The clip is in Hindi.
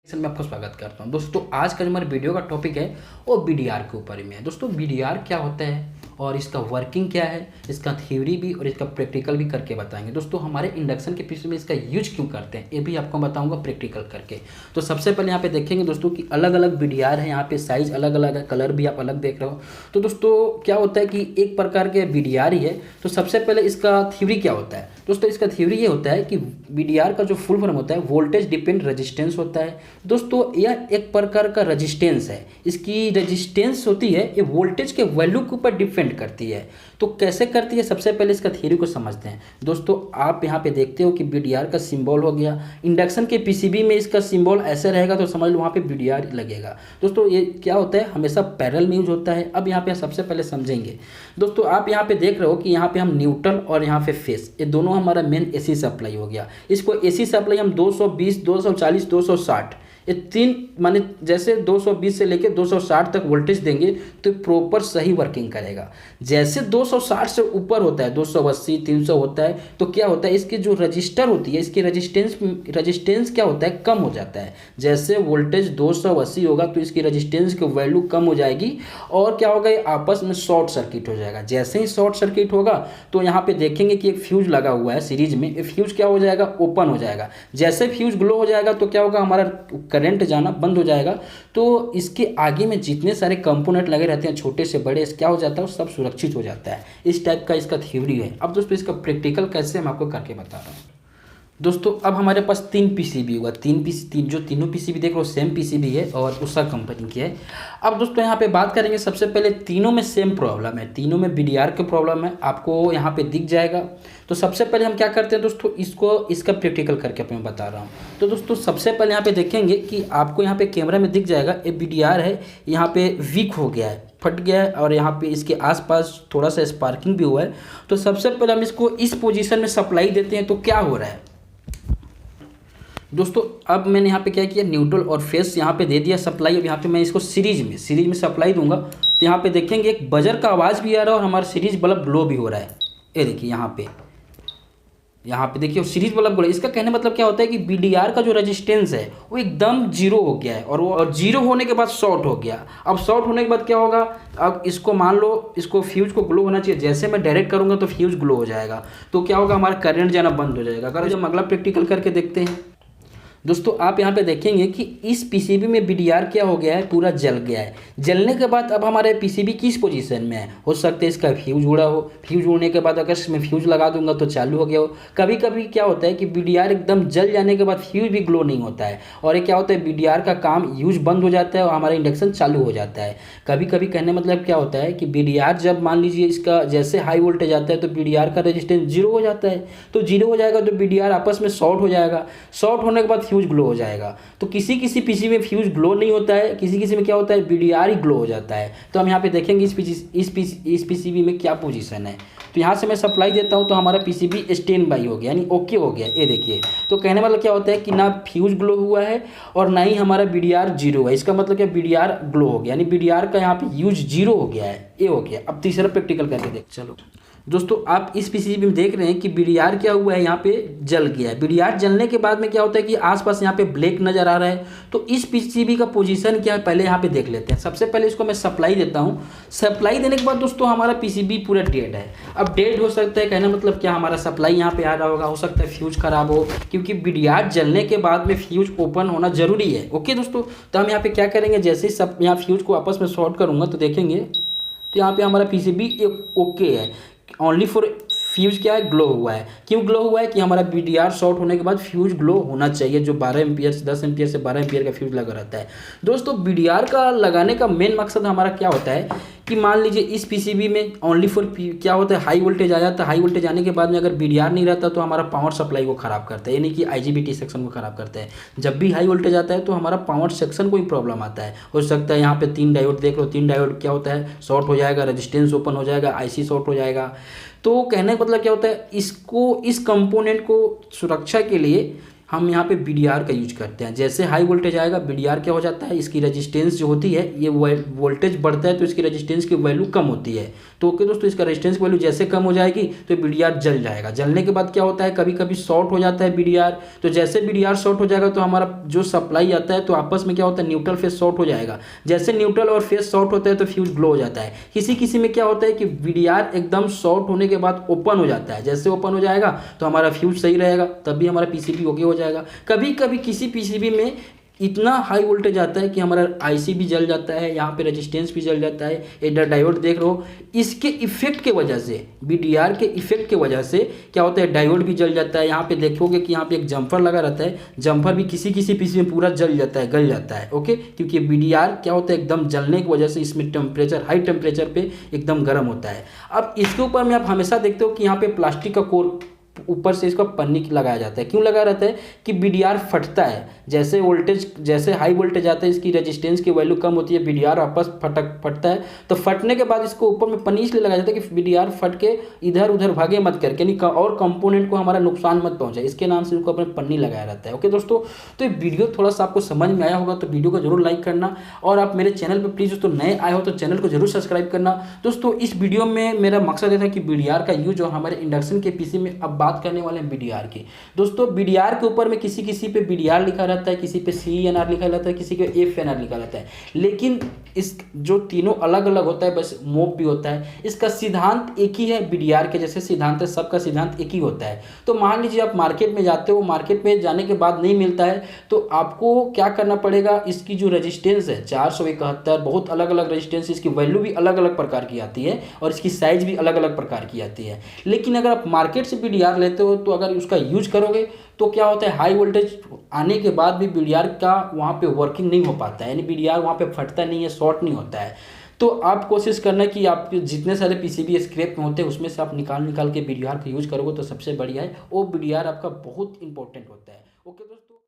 मैं आपका स्वागत करता हूं। दोस्तों आज का जो हमारे वीडियो का टॉपिक है वो बीडीआर के ऊपर में है। दोस्तों बीडीआर क्या होता है और इसका वर्किंग क्या है, इसका थ्योरी भी और इसका प्रैक्टिकल भी करके बताएंगे। दोस्तों हमारे इंडक्शन के पीछे में इसका यूज क्यों करते हैं ये भी आपको बताऊंगा प्रैक्टिकल करके। तो सबसे पहले यहाँ पे देखेंगे दोस्तों कि अलग अलग बीडीआर है, यहाँ पे साइज अलग अलग है, कलर भी आप अलग देख रहे हो। तो दोस्तों क्या होता है कि एक प्रकार के बीडीआर ही है। तो सबसे पहले इसका थ्योरी क्या होता है दोस्तों, इसका थ्योरी ये होता है कि बीडीआर का जो फुल फॉर्म होता है वोल्टेज डिपेंड रेजिस्टेंस होता है। दोस्तों यह एक प्रकार का रेजिस्टेंस है, इसकी रेजिस्टेंस होती है ये वोल्टेज के वैल्यू के ऊपर डिपेंड करती है। तो कैसे करती है, सबसे पहले इसका थ्योरी को समझते हैं। दोस्तों आप यहाँ पे देखते हो कि बीडीआर का सिंबल हो गया, इंडक्शन के पीसीबी में इसका सिंबल ऐसे रहेगा तो समझ लो वहाँ पे बीडीआर लगेगा। दोस्तों ये क्या होता है, हमेशा पैरेलल में यूज होता है। अब यहाँ पे सबसे पहले समझेंगे। दोस्तों आप यहाँ पे देख रहे हो कि यहाँ पे हम न्यूट्रल और यहाँ पे फेस, ये दोनों हमारा मेन एसी सप्लाई हो गया। इसको एसी सप्लाई हम 220, 240, 260 ये तीन माने जैसे 220 से लेकर 260 तक वोल्टेज देंगे तो प्रॉपर सही वर्किंग करेगा। जैसे 260 से ऊपर होता है, 280, 300 होता है तो क्या होता है, इसकी जो रजिस्टर होती है इसकी रजिस्टेंस क्या होता है, कम हो जाता है। जैसे वोल्टेज 280 होगा तो इसकी रजिस्टेंस की वैल्यू कम हो जाएगी और क्या होगा, ये आपस में शॉर्ट सर्किट हो जाएगा। जैसे ही शॉर्ट सर्किट होगा तो यहाँ पे देखेंगे कि एक फ्यूज लगा हुआ है सीरीज में, ये फ्यूज क्या हो जाएगा, ओपन हो जाएगा। जैसे फ्यूज ग्लो हो जाएगा तो क्या होगा, हमारा करंट जाना बंद हो जाएगा। तो इसके आगे में जितने सारे कंपोनेंट लगे रहते हैं छोटे से बड़े, क्या हो जाता है, वो सब सुरक्षित हो जाता है। इस टाइप का इसका थ्योरी है। अब दोस्तों इसका प्रैक्टिकल कैसे मैं आपको करके बता रहा हूँ। दोस्तों अब हमारे पास 3 पीसीबी होगा, जो तीनों पीसीबी देख रहे हो सेम पीसीबी है और उषा कंपनी की है। अब दोस्तों यहाँ पे बात करेंगे, सबसे पहले तीनों में सेम प्रॉब्लम है, तीनों में बीडीआर की प्रॉब्लम है, आपको यहाँ पे दिख जाएगा। तो सबसे पहले हम क्या करते हैं दोस्तों, इसका प्रैक्टिकल करके मैं बता रहा हूँ। तो दोस्तों सबसे पहले यहाँ पे देखेंगे कि आपको यहाँ पे कैमरा में दिख जाएगा, ये बीडीआर है, यहाँ पे वीक हो गया है, फट गया है और यहाँ पे इसके आसपास थोड़ा सा स्पार्किंग भी हुआ है। तो सबसे पहले हम इसको इस पोजीशन में सप्लाई देते हैं तो क्या हो रहा है दोस्तों, अब मैंने यहाँ पे क्या किया, न्यूट्रल और फेस यहाँ पे दे दिया सप्लाई। अब यहाँ पे मैं इसको सीरीज में सप्लाई दूंगा तो यहाँ पे देखेंगे एक बजर का आवाज़ भी आ रहा है और हमारा सीरीज बल्ब ग्लो भी हो रहा है। ये देखिए यहाँ पे देखिए सीरीज बल्ब ग्लो। इसका कहने मतलब क्या होता है कि बीडीआर का जो रेजिस्टेंस है वो एकदम जीरो हो गया है और जीरो होने के बाद शॉर्ट हो गया। अब शॉर्ट होने के बाद क्या होगा, अब इसको मान लो इसको फ्यूज को ग्लो होना चाहिए, जैसे मैं डायरेक्ट करूँगा तो फ्यूज ग्लो हो जाएगा। तो क्या होगा, हमारा करंट जाना बंद हो जाएगा। अगर जब अगला प्रैक्टिकल करके देखते हैं दोस्तों, आप यहाँ पे देखेंगे कि इस पीसीबी में बीडीआर क्या हो गया है, पूरा जल गया है। जलने के बाद अब हमारे पीसीबी किस पोजीशन में है, हो सकता है इसका फ्यूज उड़ा हो, फ्यूज उड़ने के बाद अगर इसमें फ्यूज लगा दूंगा तो चालू हो गया हो। कभी कभी क्या होता है कि बीडीआर एकदम जल जाने के बाद फ्यूज भी ग्लो नहीं होता है और ये क्या होता है, बीडीआर का काम यूज बंद हो जाता है और हमारा इंडक्शन चालू हो जाता है। कभी कभी कहने मतलब क्या होता है कि बीडीआर जब मान लीजिए इसका जैसे हाई वोल्टेज आता है तो बीडीआर का रेजिस्टेंस जीरो हो जाता है। तो जीरो हो जाएगा तो बीडीआर आपस में शॉर्ट हो जाएगा, शॉर्ट होने के बाद फ्यूज ग्लो हो जाएगा। तो किसी पीसी में फ्यूज ग्लो नहीं होता है, किसी में क्या होता है, बीडीआर ही ग्लो हो जाता है। तो हम यहाँ पे देखेंगे इस पीसीबी में क्या पोजीशन है। तो यहाँ से मैं सप्लाई देता हूँ तो हमारा पीसीबी स्टैंड बाई हो गया, यानी ओके हो गया। ये देखिए, तो कहने वाला क्या होता है कि ना फ्यूज ग्लो हुआ है और ना ही हमारा बीडीआर जीरो है। इसका मतलब क्या, बीडीआर ग्लो हो गया, यानी बीडीआर का यहाँ पे यूज जीरो हो गया है। ये हो गया। अब तीसरा प्रैक्टिकल करके देख चलो। दोस्तों आप इस पीसीबी में देख रहे हैं कि बीडीआर क्या हुआ है, यहाँ पे जल गया है। बीडीआर जलने के बाद में क्या होता है कि आसपास यहाँ पे ब्लैक नजर आ रहा है। तो इस पीसीबी का पोजीशन क्या है पहले यहाँ पे देख लेते हैं। सबसे पहले इसको मैं सप्लाई देता हूँ। सप्लाई देने के बाद दोस्तों हमारा पीसीबी पूरा डेड है। अब डेड हो सकता है, कहना मतलब क्या, हमारा सप्लाई यहाँ पे आ रहा होगा, हो सकता है फ्यूज खराब हो, क्योंकि बीडीआर जलने के बाद में फ्यूज ओपन होना जरूरी है। ओके दोस्तों, तो हम यहाँ पे क्या करेंगे, जैसे ही सब यहाँ फ्यूज को आपस में शॉर्ट करूँगा तो देखेंगे तो यहाँ पे हमारा पीसीबी ओके है। ओनली फॉर फ्यूज क्या है, ग्लो हुआ है। क्यों ग्लो हुआ है कि हमारा बीडीआर शॉर्ट होने के बाद फ्यूज ग्लो होना चाहिए, जो 12 एम्पियर से 10 एम्पियर से 12 एम्पियर का फ्यूज लगा रहता है। दोस्तों बीडीआर का लगाने का मेन मकसद हमारा क्या होता है कि मान लीजिए इस पीसीबी में ओनली फॉर क्या होता है, हाई वोल्टेज आ जाता है। हाई वोल्टेज आने के बाद में अगर बीडीआर नहीं रहता तो हमारा पावर सप्लाई को खराब करता है, यानी कि आईजीबीटी सेक्शन को खराब करता है। जब भी हाई वोल्टेज आता है तो हमारा पावर सेक्शन को ही प्रॉब्लम आता है। हो सकता है यहाँ पे 3 डायोड देख लो, 3 डायोड क्या होता है, शॉर्ट हो जाएगा, रेजिस्टेंस ओपन हो जाएगा, आईसी शॉर्ट हो जाएगा। तो कहने का मतलब क्या होता है, इस कंपोनेंट को सुरक्षा के लिए हम यहाँ पे BDR का यूज करते हैं। जैसे हाई वोल्टेज आएगा BDR क्या हो जाता है, इसकी रेजिस्टेंस जो होती है, ये वोल्टेज बढ़ता है तो इसकी रेजिस्टेंस की वैल्यू कम होती है। तो ओके दोस्तों, इसका रेजिस्टेंस की वैल्यू जैसे कम हो जाएगी तो BDR जल जाएगा। जलने के बाद क्या होता है, कभी कभी शॉर्ट हो जाता है BDR। तो जैसे BDR शॉर्ट हो जाएगा तो हमारा जो सप्लाई आता है तो आपस में क्या होता है, न्यूट्रल फेस शॉर्ट हो जाएगा। जैसे न्यूट्रल और फेस शॉर्ट होता है तो फ्यूज ग्लो हो जाता है। किसी किसी में क्या होता है कि BDR एकदम शॉर्ट होने के बाद ओपन हो जाता है। जैसे ओपन हो जाएगा तो हमारा फ्यूज सही रहेगा, तब भी हमारा PCB ओके हो जाएगा। कभी कभी किसी PCB में इतना हाई वोल्टेज आता है कि हमारा IC भी जल जाता है, यहाँ पे रेजिस्टेंस भी जल जाता है। ये डायोड देख रहे हो, इसके इफेक्ट के वजह से, BDR के इफेक्ट के वजह से क्या होता है, डायोड भी जल जाता है। यहाँ पे देखोगे कि यहाँ पे एक जम्पर लगा रहता है, जम्पर भी किसी किसी पीसी में पूरा जल जाता है, गल जाता है। ओके, क्योंकि BDR क्या होता है, एकदम जलने की वजह से इसमें टेम्परेचर, हाई टेम्परेचर पे एकदम गर्म होता है। अब इसके ऊपर में आप हमेशा देखते हो कि यहाँ पे प्लास्टिक का कोर ऊपर से इसका पन्नी लगाया जाता है। क्यों लगाया रहता है कि BDR फटता है। जैसे वोल्टेज, जैसे हाई वोल्टेज आता है, इसकी रेजिस्टेंस की वैल्यू कम होती है, BDR वापस फटता है। तो फटने के बाद इसको ऊपर में पन्नी इसलिए लगाया जाता है कि BDR फट के इधर उधर भागे मत करके, यानी और कंपोनेंट को हमारा नुकसान मत पहुंचे, इसके नाम से इसको अपने पन्नी लगाया रहता है। ओके दोस्तों, तो ये वीडियो थोड़ा सा आपको समझ में आया होगा तो वीडियो को जरूर लाइक करना, और आप मेरे चैनल पर प्लीज़ दोस्तों नए आए हो तो चैनल को जरूर सब्सक्राइब करना। दोस्तों इस वीडियो में मेरा मकसद ये था कि BDR का यूज, और हमारे इंडक्शन के PC में अब बात करने वाले हैं BDR की। दोस्तों BDR के ऊपर में किसी किसी पे BDR लिखा रहता है, किसी पे CNR लिखा रहता है, किसी पे FNR लिखा रहता है, लेकिन इस जो तीनों अलग अलग होता है, बस मोप भी होता है, इसका सिद्धांत एक ही है। BDR के जैसे सिद्धांत है, सबका सिद्धांत एक ही होता है। तो मान लीजिए आप मार्केट में जाते हो, मार्केट में जाने के बाद नहीं मिलता है तो आपको क्या करना पड़ेगा, इसकी जो रेजिस्टेंस है 471, बहुत अलग अलग रेजिस्टेंस, इसकी वैल्यू भी अलग अलग प्रकार की आती है और इसकी साइज भी अलग अलग प्रकार की आती है। लेकिन अगर आप मार्केट से BDR लेते हो तो अगर उसका यूज करोगे तो क्या होता है, हाई वोल्टेज आने के बाद भी BDR का वहाँ पे वर्किंग नहीं हो पाता है, यानी BDR वहाँ पे फटता नहीं है, शॉर्ट नहीं होता है। तो आप कोशिश करना कि आप जितने सारे PCB स्क्रैप में होते हैं उसमें से आप निकाल के BDR का यूज करोगे तो सबसे बढ़िया है। वो BDR आपका बहुत इंपॉर्टेंट होता है। ओके दोस्तों।